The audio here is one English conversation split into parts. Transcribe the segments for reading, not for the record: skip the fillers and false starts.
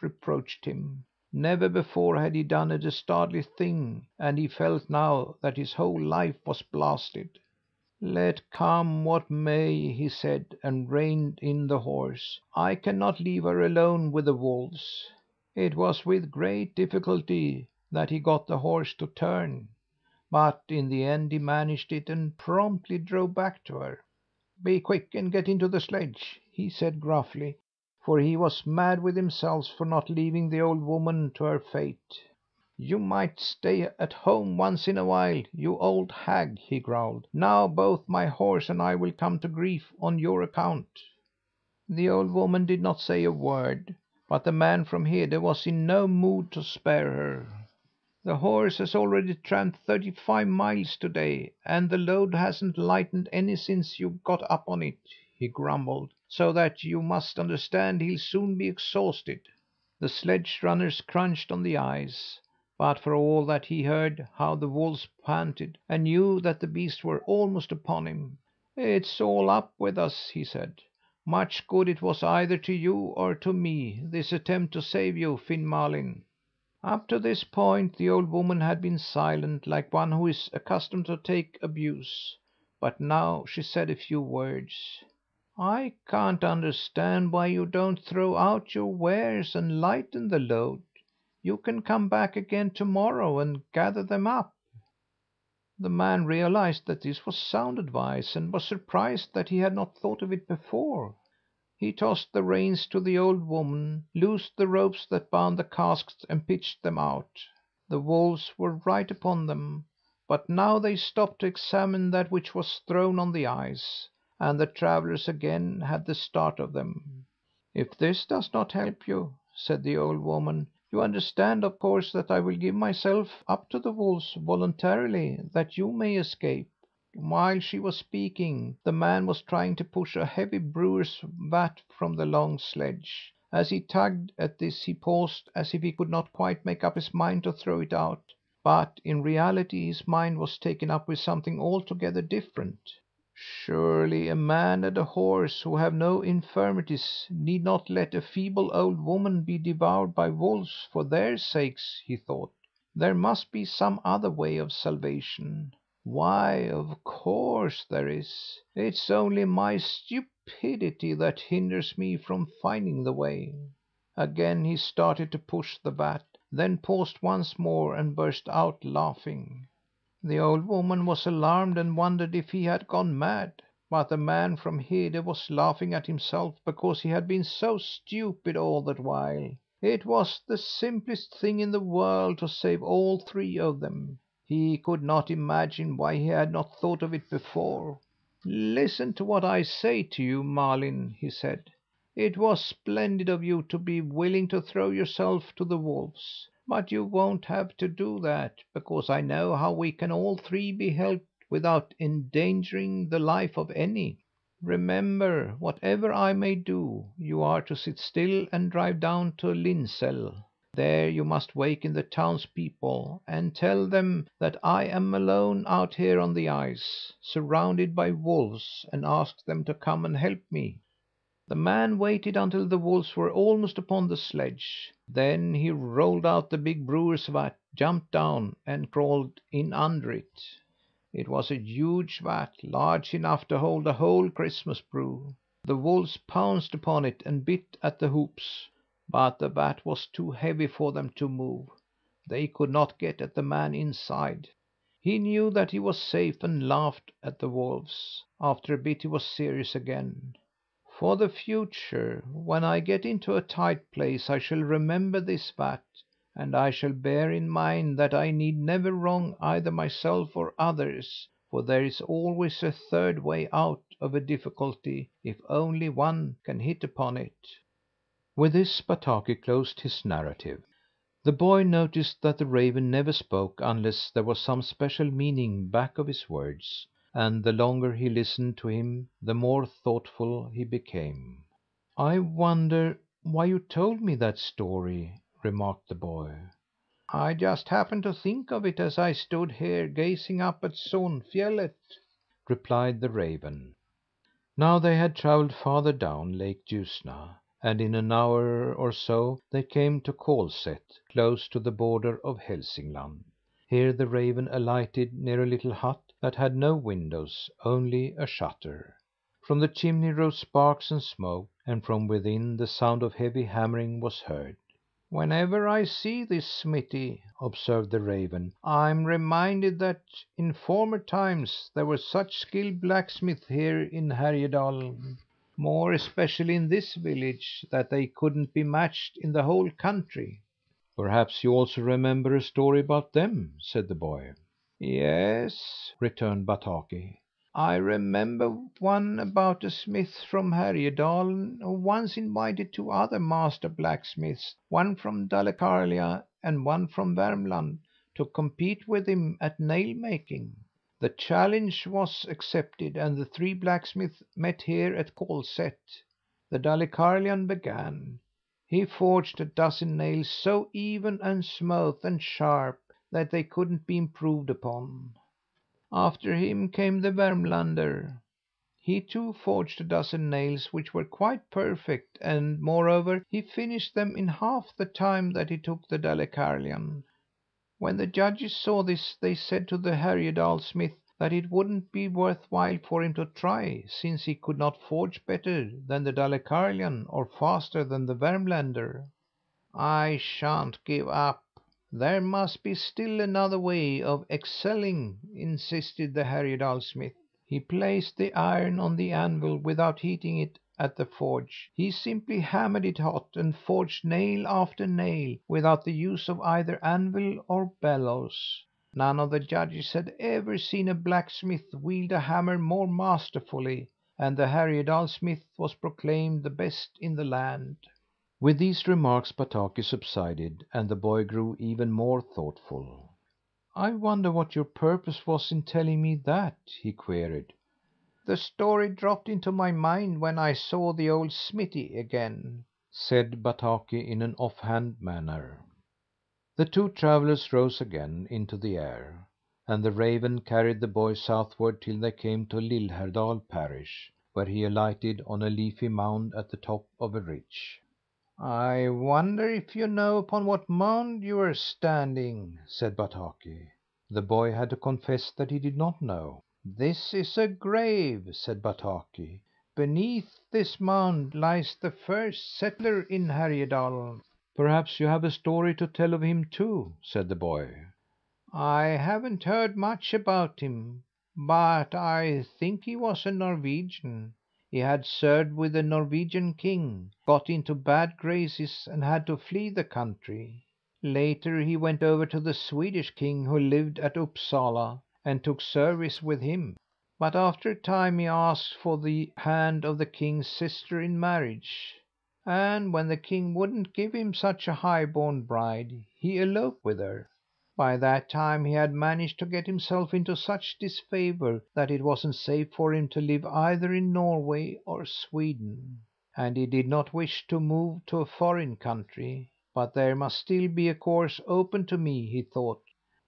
reproached him. Never before had he done a dastardly thing, and he felt now that his whole life was blasted. "Let come what may," he said, and reined in the horse. "I cannot leave her alone with the wolves." It was with great difficulty that he got the horse to turn, but in the end he managed it and promptly drove back to her. "Be quick and get into the sledge," he said gruffly, for he was mad with himself for not leaving the old woman to her fate. "You might stay at home once in a while, you old hag," he growled. "Now both my horse and I will come to grief on your account." The old woman did not say a word, but the man from Hede was in no mood to spare her. "The horse has already tramped 35 miles to day, and the load hasn't lightened any since you got up on it," he grumbled, "so that you must understand he'll soon be exhausted." The sledge runners crunched on the ice, but for all that he heard how the wolves panted, and knew that the beasts were almost upon him. "It's all up with us," he said. "Much good it was either to you or to me, this attempt to save you, Finn Malin." Up to this point the old woman had been silent, like one who is accustomed to take abuse, but now she said a few words. "I can't understand why you don't throw out your wares and lighten the load. You can come back again to morrow and gather them up." The man realized that this was sound advice, and was surprised that he had not thought of it before. He tossed the reins to the old woman, loosed the ropes that bound the casks, and pitched them out. The wolves were right upon them, but now they stopped to examine that which was thrown on the ice, and the travellers again had the start of them. "If this does not help you," said the old woman, "you understand, of course, that I will give myself up to the wolves voluntarily, that you may escape." While she was speaking, the man was trying to push a heavy brewer's vat from the long sledge. As he tugged at this he paused, as if he could not quite make up his mind to throw it out, but in reality his mind was taken up with something altogether different. "Surely a man and a horse who have no infirmities need not let a feeble old woman be devoured by wolves for their sakes," he thought. "There must be some other way of salvation. Why, of course there is. It's only my stupidity that hinders me from finding the way." Again he started to push the vat, then paused once more and burst out laughing. The old woman was alarmed and wondered if he had gone mad, but the man from Hede was laughing at himself because he had been so stupid all the while. It was the simplest thing in the world to save all three of them. He could not imagine why he had not thought of it before. "Listen to what I say to you, Malin," he said. "It was splendid of you to be willing to throw yourself to the wolves. But you won't have to do that, because I know how we can all three be helped without endangering the life of any. Remember, whatever I may do, you are to sit still and drive down to Linsäll. There you must waken the townspeople, and tell them that I am alone out here on the ice, surrounded by wolves, and ask them to come and help me." The man waited until the wolves were almost upon the sledge. Then he rolled out the big brewer's vat, jumped down, and crawled in under it. It was a huge vat, large enough to hold a whole Christmas brew. The wolves pounced upon it and bit at the hoops, but the vat was too heavy for them to move. They could not get at the man inside. He knew that he was safe and laughed at the wolves. After a bit he was serious again. "For the future, when I get into a tight place, I shall remember this vat, and I shall bear in mind that I need never wrong either myself or others, for there is always a third way out of a difficulty if only one can hit upon it." With this Bataki closed his narrative. The boy noticed that the raven never spoke unless there was some special meaning back of his words, and the longer he listened to him, the more thoughtful he became. "I wonder why you told me that story," remarked the boy. "I just happened to think of it as I stood here gazing up at Sonfjället," replied the raven. Now they had travelled farther down Lake Ljusna, and in an hour or so they came to Kolsätt, close to the border of Hälsingland. Here the raven alighted near a little hut that had no windows, only a shutter. From the chimney rose sparks and smoke, and from within the sound of heavy hammering was heard. "Whenever I see this smithy," observed the raven, "I am reminded that in former times there were such skilled blacksmiths here in Haerjedalen, more especially in this village, that they couldn't be matched in the whole country." "Perhaps you also remember a story about them?" said the boy. "Yes," returned Bataki, "I remember one about a smith from Haerjedalen who once invited two other master blacksmiths, one from Dalecarlia and one from Vermland, to compete with him at nail making. The challenge was accepted, and the three blacksmiths met here at Kolsätt. The Dalecarlian began. He forged a dozen nails so even and smooth and sharp that they couldn't be improved upon. After him came the Vermlander. He too forged a dozen nails which were quite perfect, and moreover he finished them in half the time that it took the Dalecarlian. When the judges saw this, they said to the Härjedal smith that it wouldn't be worth while for him to try, since he could not forge better than the Dalecarlian or faster than the Vermlander. "I shan't give up. There must be still another way of excelling," insisted the Härjedal smith. "He placed the iron on the anvil without heating it at the forge. He simply hammered it hot, and forged nail after nail without the use of either anvil or bellows. None of the judges had ever seen a blacksmith wield a hammer more masterfully, and the Härjedal smith was proclaimed the best in the land." With these remarks Bataki subsided, and the boy grew even more thoughtful. "I wonder what your purpose was in telling me that?" he queried. "The story dropped into my mind when I saw the old smithy again," said Bataki in an offhand manner. The two travellers rose again into the air, and the raven carried the boy southward till they came to Lillhärdal parish, where he alighted on a leafy mound at the top of a ridge. "I wonder if you know upon what mound you are standing?" said Bataki. The boy had to confess that he did not know. "This is a grave," said Bataki. "Beneath this mound lies the first settler in Härjedalen." "Perhaps you have a story to tell of him too?" said the boy. "I haven't heard much about him, but I think he was a Norwegian. He had served with the Norwegian king, got into bad graces, and had to flee the country. Later he went over to the Swedish king, who lived at Upsala, and took service with him. But after a time he asked for the hand of the king's sister in marriage, and when the king wouldn't give him such a high born bride, he eloped with her. By that time he had managed to get himself into such disfavour that it wasn't safe for him to live either in Norway or Sweden. And he did not wish to move to a foreign country. But there must still be a course open to me, he thought.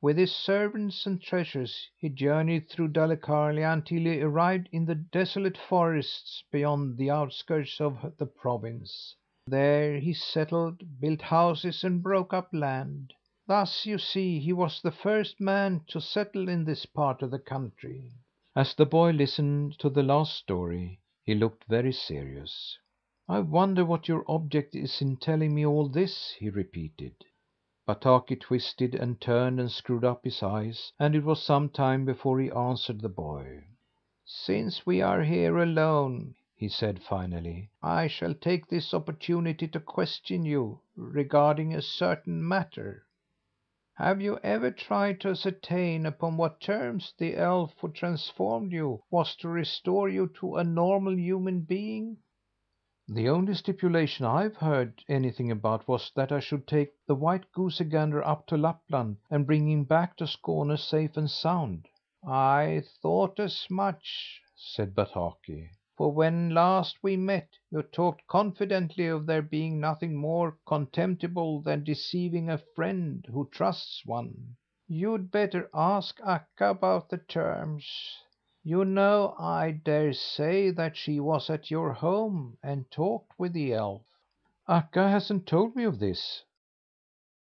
With his servants and treasures he journeyed through Dalecarlia until he arrived in the desolate forests beyond the outskirts of the province. There he settled, built houses, and broke up land. Thus, you see, he was the first man to settle in this part of the country." As the boy listened to the last story, he looked very serious. "I wonder what your object is in telling me all this?" he repeated. Bataki twisted and turned and screwed up his eyes, and it was some time before he answered the boy. "Since we are here alone," he said finally, "I shall take this opportunity to question you regarding a certain matter. Have you ever tried to ascertain upon what terms the elf who transformed you was to restore you to a normal human being?" "The only stipulation I've heard anything about was that I should take the white goosey gander up to Lapland and bring him back to Skåne safe and sound." "I thought as much," said Bataki, "for when last we met, you talked confidently of there being nothing more contemptible than deceiving a friend who trusts one. You'd better ask Akka about the terms. You know, I dare say, that she was at your home and talked with the elf." "Akka hasn't told me of this."